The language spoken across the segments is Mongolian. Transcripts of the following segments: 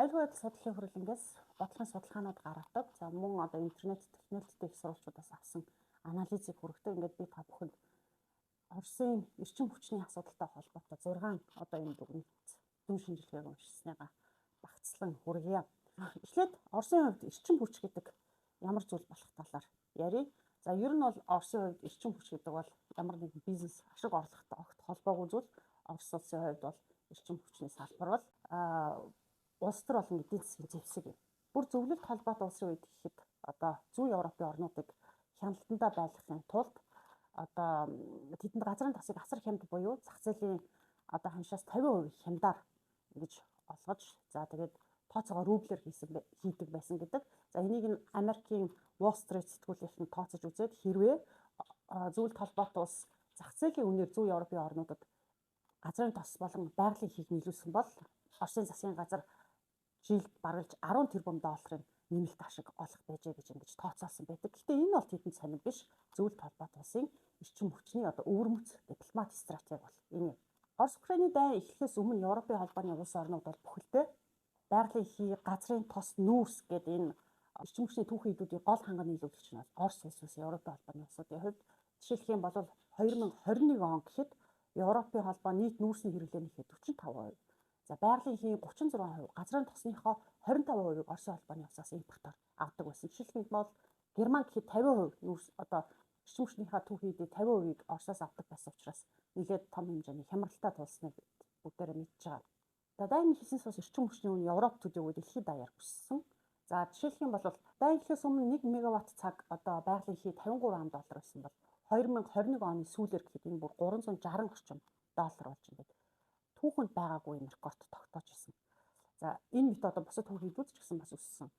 Аюулгүй байдал судлалын хөрөлнгөөс бодлогын судалгаанууд гаргадаг. За мөн одоо интернет технологитой их сурвалжуудаас авсан анализыг хүргэдэг. Ингээд би та бүхэнд Оросын эрчим хүчний асуудалтай холбоотой 6 одоо энэ дүн шинжилгээг уншсаныгаа багцлан хүргье. Эхлээд Оросын хувьд эрчим хүч гэдэг ямар зүйл болох талаар ярив. За ер нь бол Оросын хувьд эрчим хүч гэдэг бол ямар нэгэн бизнес ашиг орлоготой огт холбоогүй зүйл. Орос улсын хувьд бол эрчим хүчний салбар бол улс төр болон эдийн засгийн зэвсэг юм. Бүр зөвлөлт холбоотой улсын үед гэхэд одоо зүүн Европын орнуудыг хяналтандаа байлгахын тулд одоо тэдэнд газрын тосыг асар хямд буюу зах зээлийн одоо ханшаас 50% хямдаар ингэж олгож за тэгээд тооцоогоо рублээр хийдэг байсан гэдэг. За энийг нь Америкийн Wall Street сэтгүүлийнхэн тооцож үзээд хэрвээ зөвлөлт холбоотой улс зах зээлийн үнээр зүүн Европын орнуудад газрын тос болон байгалийн хийг нийлүүлсэн бол Оросын засгийн газар жилд баруун 10 тэрбум долларын нэмэлт ашиг олох байжээ гэж ингэж тооцоолсон байдаг. Гэхдээ энэ бол тэдэнд сонир биш. Зөвлөлт холбоотой улсын эрчим хүчний одоо өвөрмөц дипломат стратеги бол энэ юм. Орос Украины дайн эхлэхээс өмнө Европын холбооны улс орнууд бол бүхэлдээ байгалийн хий, газрын тос, нүүрс гэдэг энэ эрчим хүчний түүхэн эдүүдийн гол ханган нийлүүлэгч нь бол Орос улс ус Европын холбооны улсуудын хувьд жишээлх юм бол 2021 он гэхэд Европын холбоо нийт нүүрсний хэрэглээний 45%. За байгалийн хий 36%, газрын тосныхоо 25%-ийг Оросын холбооны улсаас импортоор авдаг байсан. Жишээлх нь бол Герман гэхэд 50% нүүрс одоо эрчим хүчнийхээ түүхийн эдийн 50%-ийг Оросоос авдаг байсан учраас нэлээд том хэмжээний хямралтай тулсныг бүгдээрээ мэдж байгаа. За дайн эхлснээс бас эрчим хүчний үн Европ төдийгүй дэлхийд даяар өссөн. За жишээлх юм бол дайн эхлээс өмнө 1 мегаватт цаг одоо байгалийн хий 53 ам доллар байсан бол 2021 оны сүүлээр гэхэд энэ бүр 360 орчим доллар болж ингээд түүхэнд байгаагүй юм рекорд тогтоож ирсэн. За энэ мэт одоо бусад түүх эдүүд ч гэсэн бас өссөн.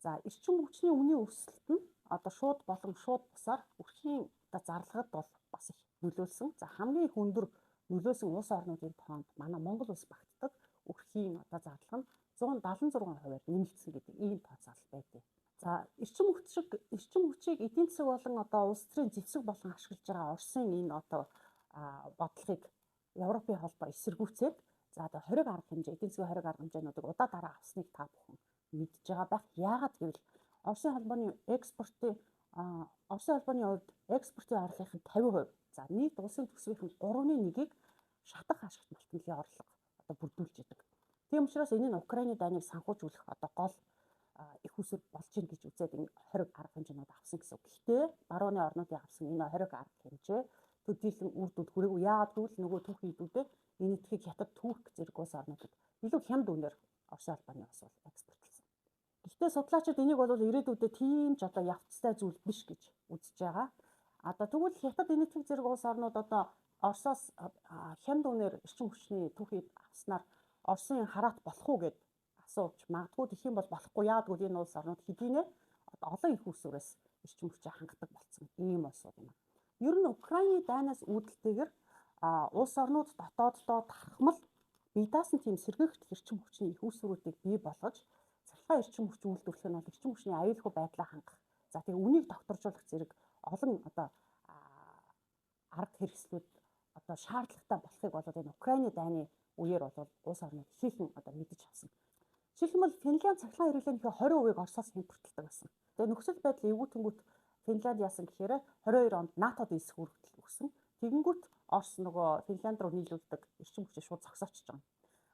За эрчим хүчний үнийн өсөлт нь одоо шууд болон шууд бусаар өрхийн одоо зарлагад бол бас их нөлөөлсөн. За хамгийн хүндэр нөлөөсөн улс орнуудын тоонд манай Монгол улс багтдаг өрхийн одоо зарлага нь 176%-аар нэмэгдсэн гэдэг ийм тооцоолол байдаг. За эрчим хүчийг эдийн засаг болон одоо улс төрийн зэвсэг болон ашиглаж байгаа Оросын энэ одоо бодлогыг Европын холбоо эсэргүүцээд за одоо 20 арга хэмжээ, эдийн засгийн 20 арга хэмжээнүүдийг удаа дараа авсныг та бүхэн мэдж байгаа байх. Яагаад гэвэл Оросын холбооны хувьд экспортын орлогын 50%, за нийт улсын төсвийн 3/1-ийг шатах ашигт малтмилын орлого одоо бүрдүүлж идэг. Тийм учраас энэ нь Украины дайныг санхүүжүүлэх одоо гол их усэр болж ийн гэж үзээд энэ 20 арга хэмжээнүүд авсан гэсэн үг. Гэхдээ барууны орнуудын авсан энэ 20 арга хэмжээ төдийлөн үр дүнд хүрээгүй. Яагаад гэвэл нөгөө түүхийн эдүүдээ энэ этгийг хятад Турк зэрэг улс орнуудад илүү хямд үнээр Оросын холбооны улс бол экспортлсон. Гэхдээ судлаачид энийг бол ирээдүйдээ тийм ч одоо явцтай зүйл биш гэж үзэж байгаа. Одоо тэгвэл хятад энэ этгийг зэрэг улс орнууд одоо Оросоос хямд үнээр эрчим хүчний түүхийг авснаар Оросын хараат болох уу гэд асууж магадгүй тэгэх юм бол болохгүй. Яагаад гэвэл энэ улс орнууд хэдийнэ олон их усүрээс эрчим хүчээ хангадаг болсон ийм улсууд юм. Ер нь Украины дайнаас үүдэлтэйгээр улс орнууд дотооддоо тархмал бие даасан тийм сэргээгт эрчим хүчний их усүрүүдийг бий болгож цахилгаан эрчим хүч үйлдвэрлэх нь бол эрчим хүчний аюулгүй байдлаа хангах. За тэгээ үнийг докторжуулах зэрэг олон одоо арга хэрэгслүүд одоо шаардлагатай болохыг бол энэ Украины дайны үеэр бол улс орнууд ихээхэн одоо мэдэж авсан. Жишээлбэл Финлянд цахилгаан хэрэглээнийхээ 20%-ийг Оросоос импортлдог байсан. Тэгээ нөхцөл байдал эвгүүтэнгүүт Финлянд яасан гэхээр 22 онд НАТОд эсэх хүртэл өгсөн. Тэгэнгүүт Орос нөгөө Финлянд руу нийлүүлдэг эрчим хүчээ шууд зогсоочж байгаа.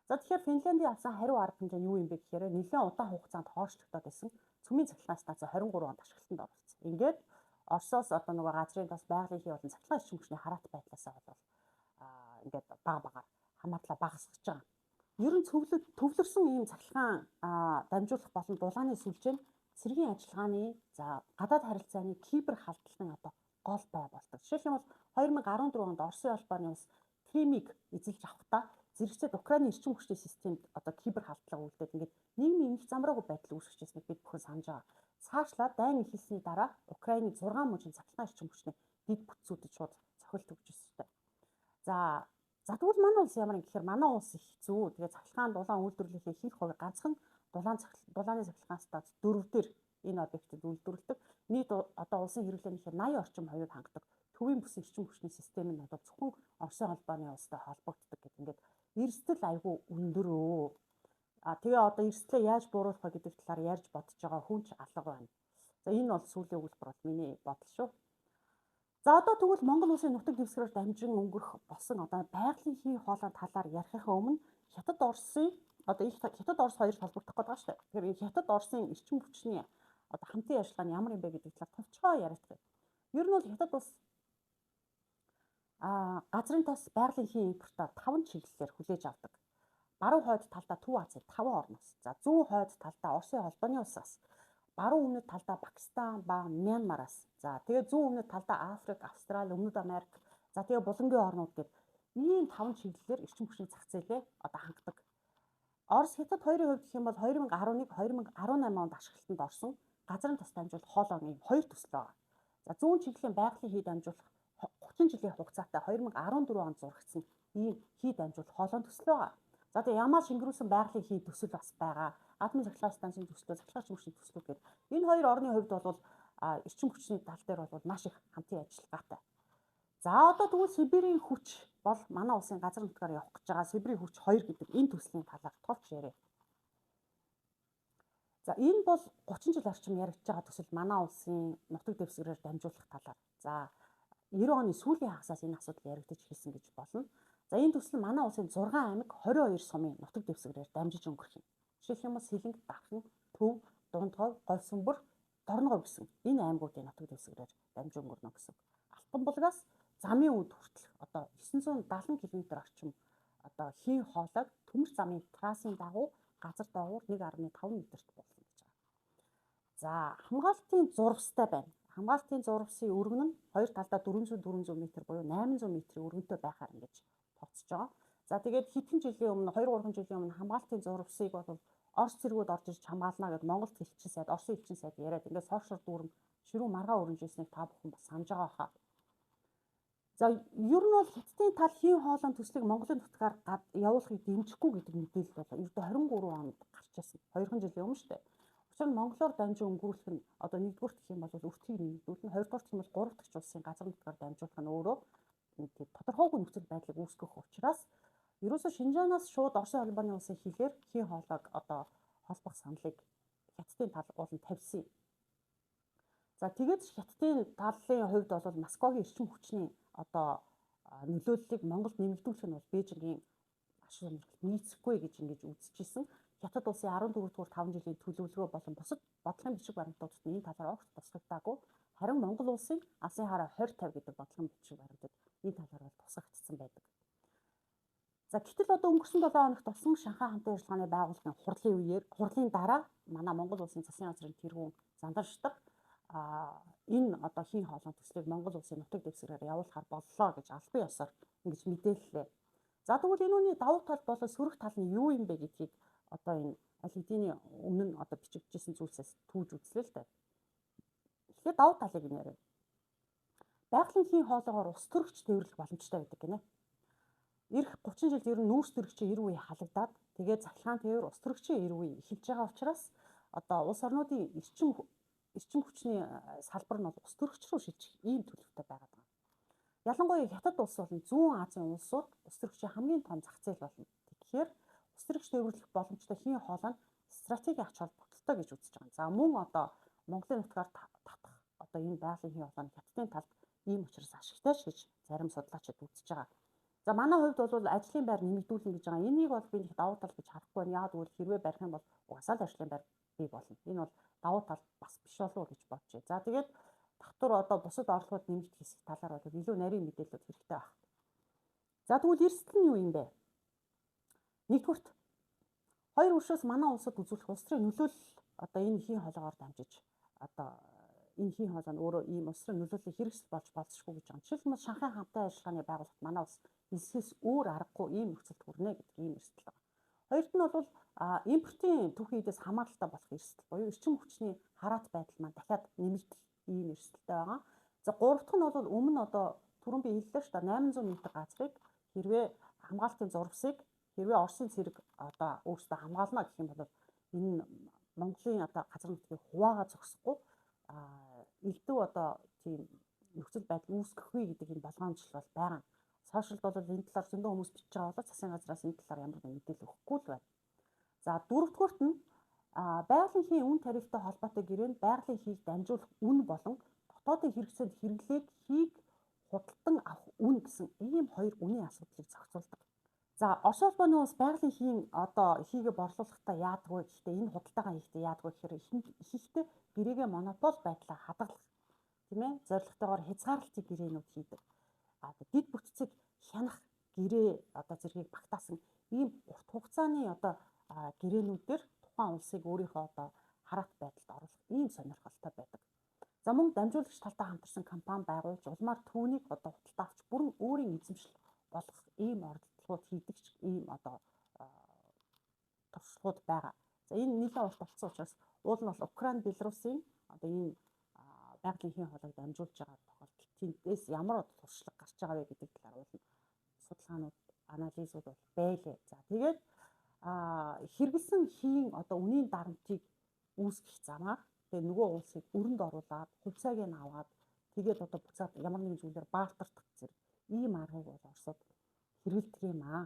За тэгэхээр Финляндийн авсан хариу арга хэмжээ нь юу юм бэ гэхээр нэлээд удаан хугацаанд хойшлогдоод байсан цөмийн цахилгаан станц 23 онд ашиглалтанд оролцсон. Ингээд Оросоос одоо нөгөө газрын тос байгалийн хий болон цахилгаан эрчим хүчний хараат байдлаасаа бол ингээд багаар хамаатлаа багасгаж байгаа. Ер нь төвлөрсөн ийм цахилгаан дамжуулах болон дулааны сүлжээ нь цэргийн ажиллагааны за гадаад харилцааны кибер халдлагын одоо гол бай болдог. Жишээлх юм бол 2014 онд Оросын холбооны улс Кримийг эзэлж авахдаа зэрэгцээд Украины эрчим хүчний системд одоо кибер халдлага үлдээд ингээд нийгмийн их замраагүй байдал үүсгэжсэнийг бид бүхэн санаж байгаа. Цаашлаад дайн эхэлсний дараа Украины 6 мужийн цахилгаан эрчим хүчний дэд бүтцүүдэд шууд цохилт өгч өссөн. За тэгвэл манай улс ямар юм гэхээр манай улс их зүү. Тэгээ цахилгаан дулаан үйлдвэрлэлийн ихэнх хувийг ганцхан дулааны цахилгаан станц 4-дэр энэ объектэд үйлдвэрлэдэг. Нийт одоо улсын хэрэглээнийхээ 80 орчим хувийг хангадаг төвийн бүс эрчим хүчний систем нь одоо зөвхөн Оросын холбооны улстай холбогддог гэдэг. Ингээд эрсдэл айгүй өндөрөө. Тэгээ одоо эрсдлээ яаж бууруулах вэ гэдэг талаар ярьж бодож байгаа хүн ч алга байна. За энэ бол сүүлийн өгүүлбэр бол миний бодол шүү. За одоо тэгвэл Монгол улсын нутаг дэвсгэрээр дамжин өнгөрөх болсон одоо байгалийн хий хоолойн талаар ярихынхаа өмнө Хятад Оросын одоо их Хятад Орос хоёр холбогдох гэдэг байгаа шүү дээ. Тэгэхээр Хятад Оросын эрчим хүчний одоо хамтын ажиллагаа нь ямар юм бэ гэдэг талаар товчхон яриад байгаа. Ер нь бол Хятад улс газрын тос байгалийн хий импортоор 5 чиглэлээр хүлээж авдаг. Баруун хойд талдаа Төв Азийн 5 орноос, за зүүн хойд талдаа Оросын холбооны улсаас, баруун өмнөд талдаа Пакистан ба Мянмараас, за тэгээ зүүн өмнөд талдаа Африк, Австрали, Өмнөд Америк, за тэгээ Булангийн орнууд гэдэг ийм 5 чиглэлээр эрчим хүчний зах зээлээ одоо хангадаг. Орос Хятад хоёрын хувьд гэх юм бол 2011-2018 онд ашиглалтанд орсон газрын тос дамжуулах хоолойн хоёр төсөл байгаа. За зүүн чиглэлийн байгалийн хий дамжуулах 30 жилийн хугацаатай 2014 онд зурагдсан ийм хий дамжуулах хоолойн төсөл байгаа. За тэгээ Ямал шингэрүүлсэн байгалийн хий төсөл бас байгаа. Атомын цахилгаан станцын төслөө, цахилгаан шимжлэлийн төслүүд гэдэг. Энэ хоёр орны хувьд бол эрчим хүчний тал дээр бол маш их хамтын ажиллагаатай. За одоо тэгвэл Сибирийн хүч бол манай улсын газар нутгаар явах гэж байгаа Сибирийн хүч 2 гэдэг энэ төслийн талаар товч яриа. За энэ бол 30 жил орчим яригдж байгаа төсөл манай улсын нутаг дэвсгэрээр дамжуулах талаар. За 90 оны сүүлийн хагасаас энэ асуудал яригдж эхэлсэн гэж болно. За энэ төсөл манай улсын 6 аймаг 22 сумын нутаг дэвсгэрээр дамжиж өнгөрөх юм. Жишээлх юм бол Сэлэнг, Дархан, Төв, Дундгой, Говьсөнбөр, Дорногов гэсэн энэ аймагуудын нутаг дэвсгэрээр дамжиж өнгөрнө гэсэн. Алтанбулгаас замын үд хүртэл одоо 970 км орчим одоо хий хоолойг төмөр замын трассын дагуу газар доогуур 1.5 м-т болсон гэж байгаа. За хамгаалтын зурвастай байна. Хамгаалтын зурвасын өргөн нь хоёр талдаа 400 м буюу 800 м-ийн өргөнтэй байхаар ингэж тооцож байгаа. За тэгээд хэдхэн жилийн өмнө 2-3 жилийн өмнө хамгаалтын зурвасыг бол Орос цэргүүд орж ирж хамгаална гэд Монголд хэлсэн сайд, Оросын хэлсэн сайд яриад ингээд сошиал дүүрэн ширүүн маргаа өрнжүүлсэнийг та бүхэн бас санаж байгаа хаа. За ер нь бол Хятадын тал хий хоолойн төслийг Монголын нутгаар явуулахыг дэмжихгүй гэдэг мэдээлэл бол ердөө 23 онд гарч ирсэн. 2 жилийн өмнө шүү дээ. Учир нь Монголоор дамжин өнгөрүүлэх нь одоо нэгдүгээр гэх юм бол өртгийг нэгдүүлнэ, хоёрдугаар гэх юм бол 3 дахь улсын газар нутгаар дамжуулах нь өөрөө тодорхойгүй нөхцөл байдлыг үүсгэх учраас ерөөсөө Шинжаанаас шууд Оросын холбооны улсын хилээр хий хоолойг одоо холбох саналыг Хятадын тал болон тавьсан. За тэгээд Хятадын талын хувьд бол Москвагийн эрчим хүчний одоо нөлөөллийг Монголд нэмэгдүүлэх нь бол Бээжингийн ашиг сонирхолд нийцэхгүй гэж ингэж үзчихсэн. Хятад улсын 14 дугаар 5 жилийн төлөвлөгөө болон бусад бодлогын бичиг баримтуудад энэ талаар огт тусгагдаагүй. Харин Монгол улсын алсын хараа 2050 гэдэг бодлогын бичиг баримтад энэ талаар бол тусгагдсан байдаг. За гэтэл одоо өнгөрсөн 7 хоногт болсон Шанхай хамтын ажиллагааны байгууллагын хурлын дараа манай Монгол улсын засгийн газрын тэргүүн Зандан Шидар энэ одоо хий хоолойн төслийг Монгол улсын нутаг дэвсгэрээр явуулахар боллоо гэж албан ёсоор ингэж мэдээллээ. За тэгвэл энэ үний давуу тал болон сөрөг тал нь юу юм бэ гэдгийг одоо энэ аль хэдийн өмнө нь одоо бичигдсэн зүйлсээс түүж үзлээ л дээ. Тэгэхээр давуу талыг нь яриа. Байгалийн хий хоолойгоор ус төрөгч тээвэрлэх боломжтой байдаг гинэ. Ирэх 30 жилд ер нь нүүрс төрөгчийн эр үе халагдаад тэгээд цахилгаан тээвэр ус төрөгчийн эр үе эхэлж байгаа учраас одоо улс орнуудын эрчим хүчний салбар нь бол ус төрөгч рүү шилжих ийм төлөвтэй байгаад байна. Ялангуяа Хятад улс болон Зүүн Азийн улсууд ус төрөгчийн хамгийн том зах зээл болно. Тэгэхээр ус төрөгч тээвэрлэх боломжтой хий хоолой нь стратегийн ач холбогдолтой гэж үзэж байгаа. За мөн одоо Монголын нутгаар татах одоо энэ байгалийн хий хоолой нь Хятадын талд ийм учраас ашигтай ш гэж зарим судлаачид үзэж байгаа. За манай хувьд бол ажлын байр нэмэгдүүлнэ гэж байгаа. Энийг бол би нэг давуу тал гэж харахгүй байна. Яг тэгвэл хэрвээ барих юм бол угаасаа л ажлын байр бий болно. Энэ бол давуу тал бас биш болов уу гэж бодчих. За тэгээд татвар одоо бусад орлогууд нэмэгдэх хэсэг талаар бол илүү нарийн мэдээлэлүүд хэрэгтэй байна. За тэгвэл эрсдэл нь юу юм бэ? Нэгдүгürt хоёр өршөөс манай улсад үзүүлэх улс төрийн нөлөөлөл одоо энэ хий хоолойгоор дамжиж одоо энэ хий хоолой нь өөрөө ийм улс төрийн нөлөөллийг хэрэгсэл болж болцсохгүй гэж байна. Жишээлбэл Шанхай хамтын ажиллагааны байгууллагт манай улс эсэс өөр аргагүй ийм нөхцөлд хүрнэ гэдэг ийм эрсдэл байна. Хоёрт нь бол импортын түүхий эдээс хамааралтай болох эрсдэл буюу эрчим хүчний хараат байдал маань дахиад нэмэгдэх ийм эрсдэлтэй байгаа. За гурав дахь нь бол өмнө одоо түрүүн би хэллээ шүү дээ 800 м газрыг хэрвээ хамгаалтын зурвасыг хэрвээ Оросын цэрэг одоо өөрсдөө хамгаална гэх юм бол энэ Монголын одоо газар нутгийг хуваагаа зогсохгүй элдв одоо тийм нөхцөл байдал үүсгэхгүй гэдэг энэ болгоомжлол бол байгаа. Сошиалд бол энэ талаар зөндөө хүмүүс бичиж байгаа боловч засгийн газраас энэ талаар ямар нэгэн мэдээлэл өгөхгүй л байна. За дөрөвдүгüүрт нь байгалийн эхийн үн тарифтай холбоотой гэрээнд байгалийн эхийг дамжуулах үн болон дотоодын хэрэгцээнд хэрэглээг хийг худалдан авах үн гэсэн ийм хоёр үнийн асуудлыг зохицуулдаг. За Орос улбаны улс байгалийн эхийн эхийгээ борлуулахдаа яадаг вэ гэхдээ энэ худалдаагаа хийхдээ яадаг вэ гэхээр ихэнхдээ гэрээгээ монопол байдлаа хадгалах тийм ээ зорилготойгоор хязгаарлалтын гэрээнүүд хийдэг. Дид бүтцийг хянах гэрээ зэргийг багтаасан ийм урт хугацааны гэрээнүүдээр тухайн улсыг өөрийнхөө хараат байдалд оруулах ийм сонирхолтой байдаг. За мөн дамжуулагч талтай хамтарсан компани байгуулж улмаар түүнийг худалдаа авч бүрэн өөрийн эзэмшил болгох ийм оролдлогууд хийдэг ч ийм туршлагууд байгаа. За энэ нэлээд урт болсон учраас уул нь бол Украин, Белорусын ийм байгалийн эхийн хоолойг дамжуулж байгаа тохиолдолд тэндээс ямар туршлага гарч байгаа вэ гэдэг талаар уул нь судалгаанууд, анализууд бол байлээ. За тэгээд хэрэгэлсэн эхийн үнийн дарамтыг үүсгэх замаар тэгээ нөгөө улсыг өрөнд оруулаад хувьцааг нь аваад тэгээд буцаад ямар нэгэн зүйлээр баартардах зэрэг ийм аргыг бол Оросод хэрэгэлдэг юм аа.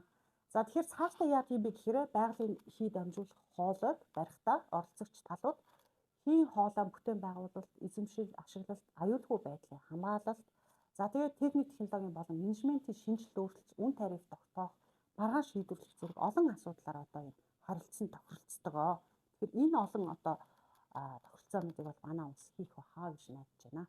За тэгэхээр цаашдаа яах юм бэ гэхээр байгалийн эхий дамжуулах хоолойг барихдаа оролцогч талууд эхийн хоолой бүтээн байгуулалт, эзэмшил, ашиглалт, аюулгүй байдлын хамгаалалт, за тэгээд техник технологийн болон менежментийн шинжилт өөрчлөлт, үн тариф тогтоох, маргаан шийдвэрлэх зэрэг олон асуудлаар энэ харилцан тохиролцдог. Тэгэхээр энэ олон тохиролцоонуудыг бол манай улс хийх бахаа гэж найдаж байна.